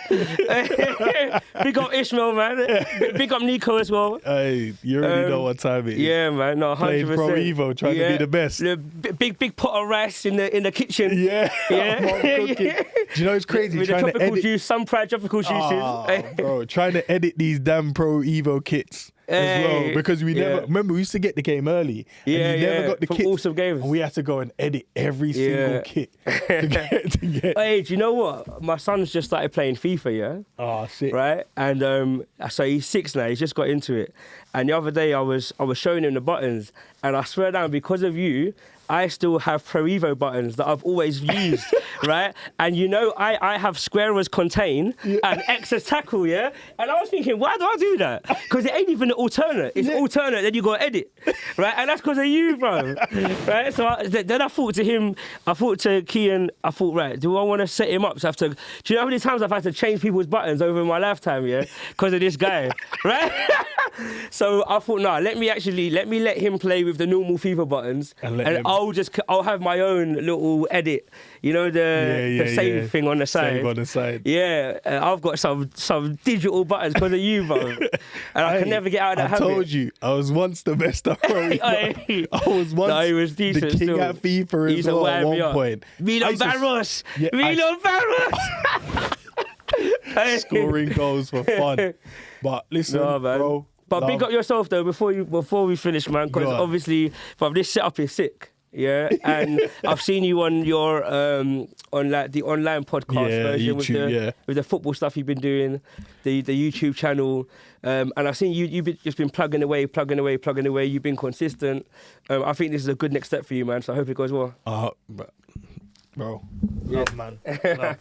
Big up Ishmael, man. Big up Nico as well. Hey, you already know what time it is. Yeah, man, no, 100%. Playing Pro Evo, trying to be the best. The big pot of rice in the kitchen. Yeah. Do you know it's crazy? With trying the tropical to edit... juice, some pride tropical juices. Bro, trying to edit these damn Pro Evo kits. As well, because we never remember we used to get the game early. And you never got the kit. Awesome games. And we had to go and edit every single kit to get. Hey, do you know what? My son's just started playing FIFA, yeah. Oh, sick. Right, and so he's 6 now. He's just got into it. And the other day I was showing him the buttons, and I swear down, because of you, I still have Pro Evo buttons that I've always used, right? And you know, I have square as contain and X as tackle, yeah? And I was thinking, why do I do that? Because it ain't even an alternate. It's alternate, then you got to edit, right? And that's because of you, bro, right? So then I thought to him, I thought to Kian, I thought, right, do I want to set him up? So I have to, do you know how many times I've had to change people's buttons over my lifetime, yeah? Because of this guy, right? So I thought, no, let me let him play with the normal FIFA buttons, and I'll have my own little edit, you know, the save thing on the side. Save on the side. Yeah, I've got some digital buttons because of you, bro, and I can never get out of that habit. I told you, I was once the best at Pro. I was once he was decent, the king at FIFA as well at one point. Milan Barros! Milan Barros! Scoring goals for fun. But listen, bro. But Love. big up yourself though before we finish, man, because Go on. obviously, from this setup is sick. Yeah, and I've seen you on your on like the online podcast version YouTube, with the football stuff you've been doing, the YouTube channel, and I've seen you've just been plugging away. You've been consistent. I think this is a good next step for you, man. So I hope it goes well. Bro, love, man. Love.